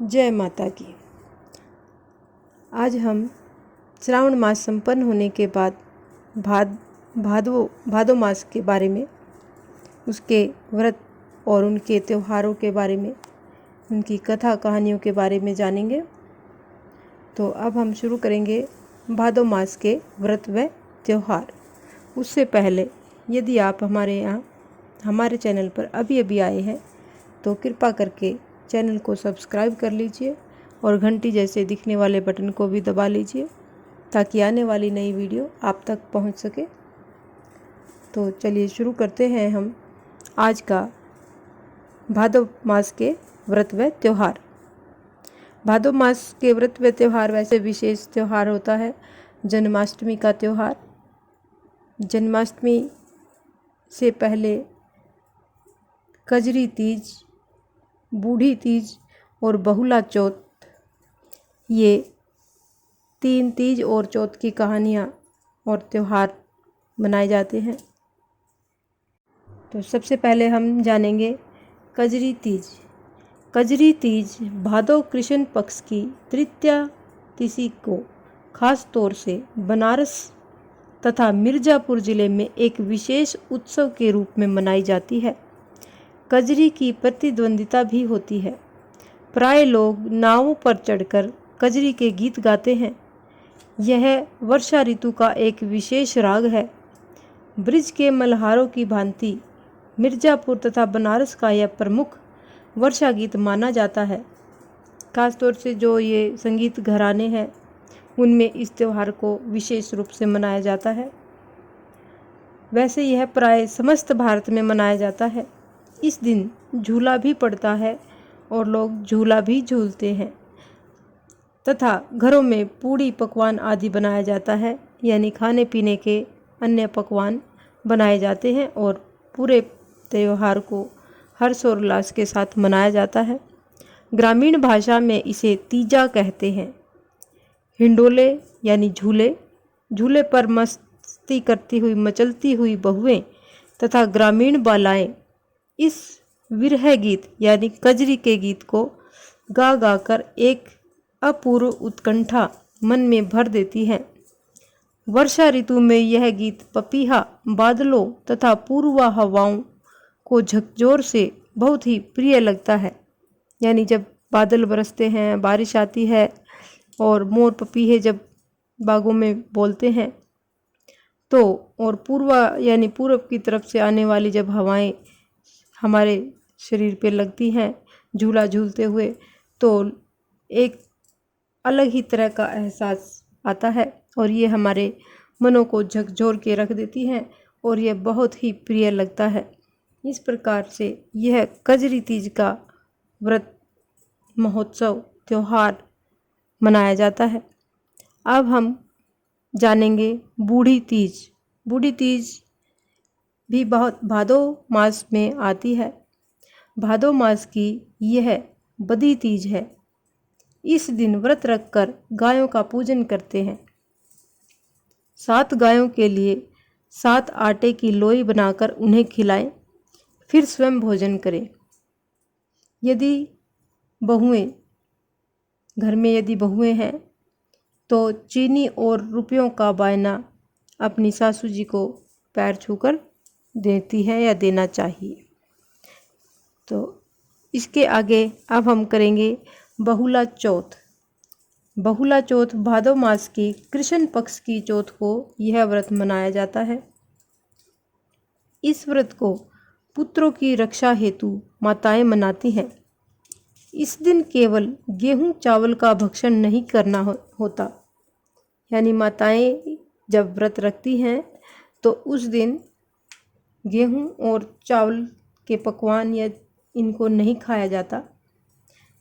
जय माता की। आज हम श्रावण मास संपन्न होने के बाद भादो मास के बारे में, उसके व्रत और उनके त्योहारों के बारे में, उनकी कथा कहानियों के बारे में जानेंगे। तो अब हम शुरू करेंगे भादो मास के व्रत व त्योहार। उससे पहले यदि आप हमारे चैनल पर अभी आए हैं तो कृपा करके चैनल को सब्सक्राइब कर लीजिए और घंटी जैसे दिखने वाले बटन को भी दबा लीजिए ताकि आने वाली नई वीडियो आप तक पहुंच सके। तो चलिए शुरू करते हैं हम आज का भादो मास के व्रत व त्योहार। भादो मास के व्रत व त्योहार वैसे विशेष त्योहार होता है जन्माष्टमी का त्योहार। जन्माष्टमी से पहले कजरी तीज, बूढ़ी तीज और बहुला चौथ, ये 3 तीज और चौथ की कहानियाँ और त्योहार मनाए जाते हैं। तो सबसे पहले हम जानेंगे कजरी तीज। कजरी तीज भादो कृष्ण पक्ष की तृतीया तिथि को खास तौर से बनारस तथा मिर्ज़ापुर ज़िले में एक विशेष उत्सव के रूप में मनाई जाती है। कजरी की प्रतिद्वंदिता भी होती है। प्राय लोग नावों पर चढ़कर कजरी के गीत गाते हैं। यह वर्षा ऋतु का एक विशेष राग है। ब्रिज के मल्हारों की भांति मिर्ज़ापुर तथा बनारस का यह प्रमुख वर्षा गीत माना जाता है। खासतौर से जो ये संगीत घराने हैं उनमें इस त्योहार को विशेष रूप से मनाया जाता है। वैसे यह प्राय समस्त भारत में मनाया जाता है। इस दिन झूला भी पड़ता है और लोग झूला भी झूलते हैं तथा घरों में पूड़ी पकवान आदि बनाया जाता है, यानी खाने पीने के अन्य पकवान बनाए जाते हैं और पूरे त्योहार को हर्षोल्लास के साथ मनाया जाता है। ग्रामीण भाषा में इसे तीजा कहते हैं। हिंडोले यानी झूले, झूले पर मस्ती करती हुई मचलती हुई बहुएं तथा ग्रामीण बालाएं इस विरह गीत यानी कजरी के गीत को गा गा कर एक अपूर्व उत्कंठा मन में भर देती हैं। वर्षा ऋतु में यह गीत पपीहा, बादलों तथा पूर्वा हवाओं को झकझोर से बहुत ही प्रिय लगता है। यानी जब बादल बरसते हैं, बारिश आती है और मोर पपीहे जब बागों में बोलते हैं तो, और पूर्वा यानी पूरब की तरफ से आने वाली जब हवाएं हमारे शरीर पे लगती हैं झूला झूलते हुए, तो एक अलग ही तरह का एहसास आता है और ये हमारे मनों को झकझोर के रख देती हैं और यह बहुत ही प्रिय लगता है। इस प्रकार से यह कजरी तीज का व्रत महोत्सव त्योहार मनाया जाता है। अब हम जानेंगे बूढ़ी तीज। बूढ़ी तीज भी बहुत भादो मास में आती है। भादो मास की यह बदी तीज है। इस दिन व्रत रखकर गायों का पूजन करते हैं। 7 गायों के लिए 7 आटे की लोई बनाकर उन्हें खिलाएं, फिर स्वयं भोजन करें। यदि घर में यदि बहुएं हैं तो चीनी और रुपयों का बायना अपनी सासू जी को पैर छूकर देती है या देना चाहिए। तो इसके आगे अब हम करेंगे बहुला चौथ। बहुला चौथ भादो मास की कृष्ण पक्ष की चौथ को यह व्रत मनाया जाता है। इस व्रत को पुत्रों की रक्षा हेतु माताएं मनाती हैं। इस दिन केवल गेहूं चावल का भक्षण नहीं करना होता। यानी माताएं जब व्रत रखती हैं तो उस दिन गेहूं और चावल के पकवान या इनको नहीं खाया जाता।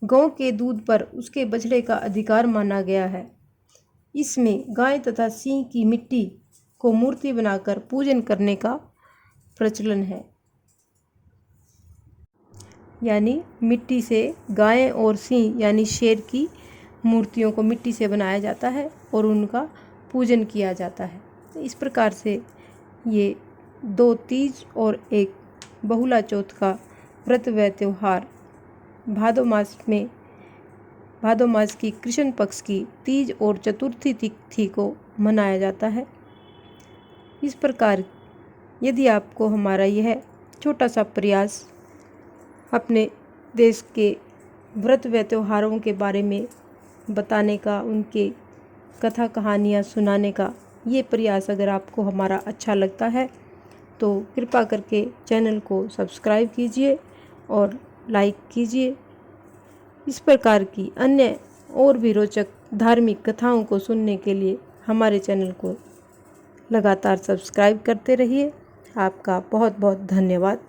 गौ के दूध पर उसके बछड़े का अधिकार माना गया है। इसमें गाय तथा सिंह की मिट्टी को मूर्ति बनाकर पूजन करने का प्रचलन है। यानी मिट्टी से गाय और सिंह यानी शेर की मूर्तियों को मिट्टी से बनाया जाता है और उनका पूजन किया जाता है। इस प्रकार से ये 2 तीज और एक बहुला चौथ का व्रत व त्योहार भादो मास में भादो मास की कृष्ण पक्ष की तीज और चतुर्थी तिथि को मनाया जाता है। इस प्रकार यदि आपको हमारा यह छोटा सा प्रयास अपने देश के व्रत व त्योहारों के बारे में बताने का, उनके कथा कहानियाँ सुनाने का ये प्रयास अगर आपको हमारा अच्छा लगता है तो कृपा करके चैनल को सब्सक्राइब कीजिए और लाइक कीजिए। इस प्रकार की अन्य और भी रोचक धार्मिक कथाओं को सुनने के लिए हमारे चैनल को लगातार सब्सक्राइब करते रहिए। आपका बहुत बहुत धन्यवाद।